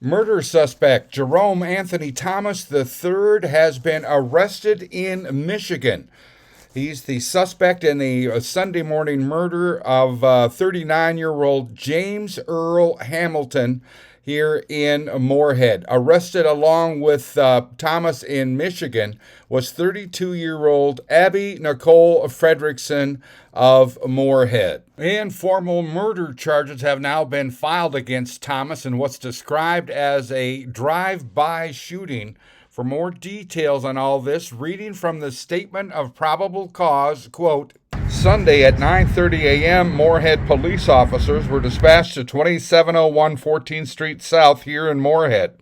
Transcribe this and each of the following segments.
Murder suspect Jerome Anthony Thomas III has been arrested in Michigan. He's the suspect in the Sunday morning murder of 39-year-old James Earl Hamilton here in Moorhead. Arrested along with Thomas in Michigan was 32-year-old Abby Nicole Fredrickson of Moorhead. And formal murder charges have now been filed against Thomas in what's described as a drive-by shooting. For more details on all this, reading from the Statement of Probable Cause, quote, Sunday at 9:30 a.m., Moorhead police officers were dispatched to 2701 14th Street South here in Moorhead.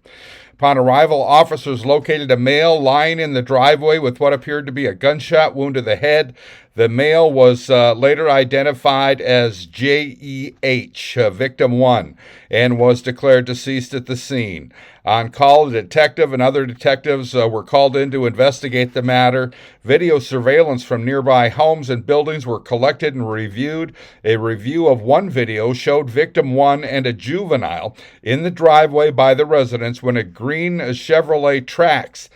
Upon arrival, officers located a male lying in the driveway with what appeared to be a gunshot wound to the head. The male was later identified as J.E.H., victim 1, and was declared deceased at the scene. On call, a detective and other detectives were called in to investigate the matter. Video surveillance from nearby homes and buildings were collected and reviewed. A review of one video showed victim 1 and a juvenile in the driveway by the residence when a green Chevrolet Trax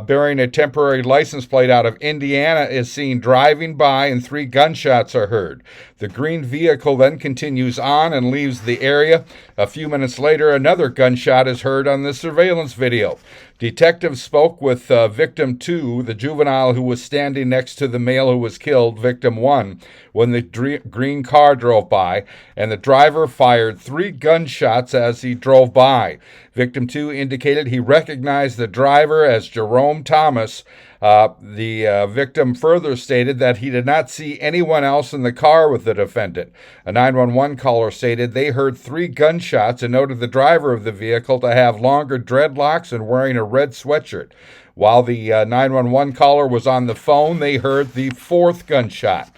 bearing a temporary license plate out of Indiana is seen driving by and 3 gunshots are heard. The green vehicle then continues on and leaves the area. A few minutes later, another gunshot is heard on the surveillance video. Detectives spoke with victim 2, the juvenile who was standing next to the male who was killed, victim 1, when the green car drove by, and the driver fired 3 gunshots as he drove by. Victim 2 indicated he recognized the driver as Jerome Thomas. The victim further stated that he did not see anyone else in the car with the defendant. A 911 caller stated they heard 3 gunshots and noted the driver of the vehicle to have longer dreadlocks and wearing a red sweatshirt. While the 911 caller was on the phone, they heard the 4th gunshot.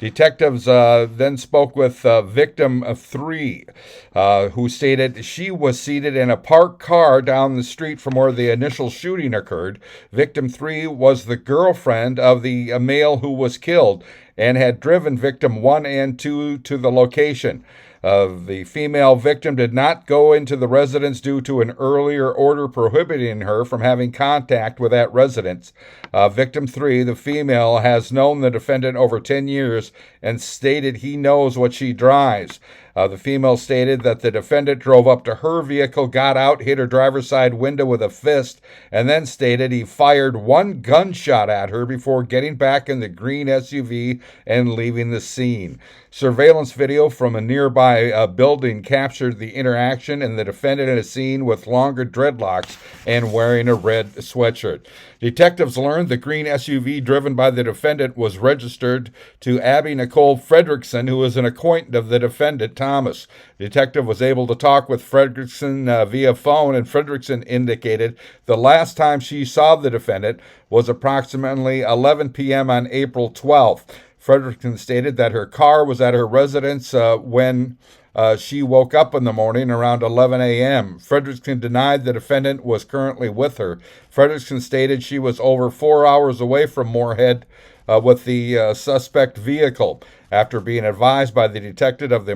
Detectives then spoke with victim 3, who stated she was seated in a parked car down the street from where the initial shooting occurred. Victim 3 was the girlfriend of the male who was killed and had driven victim 1 and 2 to the location. The female victim did not go into the residence due to an earlier order prohibiting her from having contact with that residence. Victim 3, the female, has known the defendant over 10 years and stated he knows what she drives. The female stated that the defendant drove up to her vehicle, got out, hit her driver's side window with a fist, and then stated he fired 1 gunshot at her before getting back in the green SUV and leaving the scene. Surveillance video from a nearby building captured the interaction and the defendant in a scene with longer dreadlocks and wearing a red sweatshirt. Detectives learned the green SUV driven by the defendant was registered to Abby Nicole Fredrickson, who is an acquaintance of the defendant, Thomas. The detective was able to talk with Fredrickson via phone, and Fredrickson indicated the last time she saw the defendant was approximately 11 p.m. on April 12th. Fredrickson stated that her car was at her residence when she woke up in the morning around 11 a.m. Fredrickson denied the defendant was currently with her. Fredrickson stated she was over 4 hours away from Moorhead with the suspect vehicle. After being advised by the detective of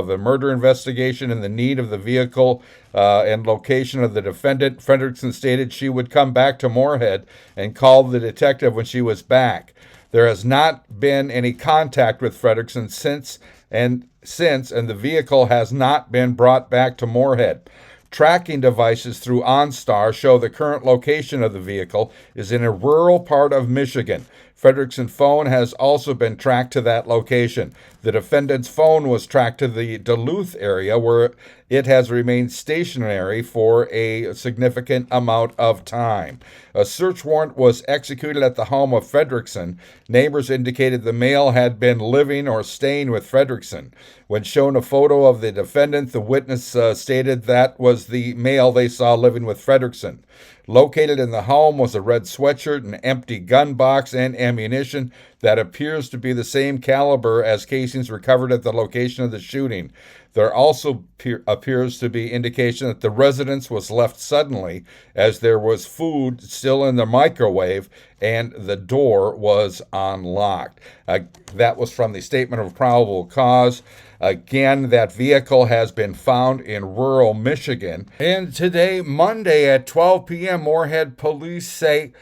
the murder investigation and the need of the vehicle and location of the defendant, Fredrickson stated she would come back to Moorhead and call the detective when she was back. There has not been any contact with Fredrickson since, and the vehicle has not been brought back to Moorhead. Tracking devices through OnStar show the current location of the vehicle is in a rural part of Michigan. Fredrickson's phone has also been tracked to that location. The defendant's phone was tracked to the Duluth area, where it has remained stationary for a significant amount of time. A search warrant was executed at the home of Fredrickson. Neighbors indicated the male had been living or staying with Fredrickson. When shown a photo of the defendant, the witness stated that was the male they saw living with Fredrickson. Located in the home was a red sweatshirt, an empty gun box, and ammunition that appears to be the same caliber as casings recovered at the location of the shooting. There also appears to be indication that the residence was left suddenly, as there was food still in the microwave and the door was unlocked. That was from the statement of probable cause. Again, that vehicle has been found in rural Michigan. And today, Monday at 12 p.m., Moorhead Police say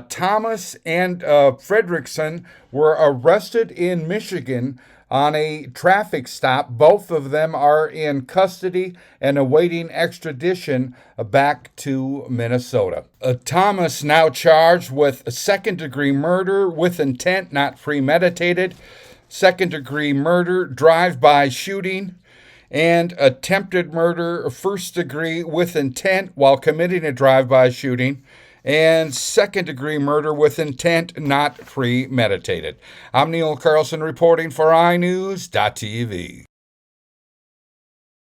Thomas and Frederickson were arrested in Michigan on a traffic stop. Both of them are in custody and awaiting extradition back to Minnesota. Thomas now charged with second-degree murder with intent, not premeditated, second-degree murder, drive-by shooting, and attempted murder, first degree with intent while committing a drive-by shooting, and second-degree murder with intent not premeditated. I'm Neil Carlson reporting for iNewZ.TV.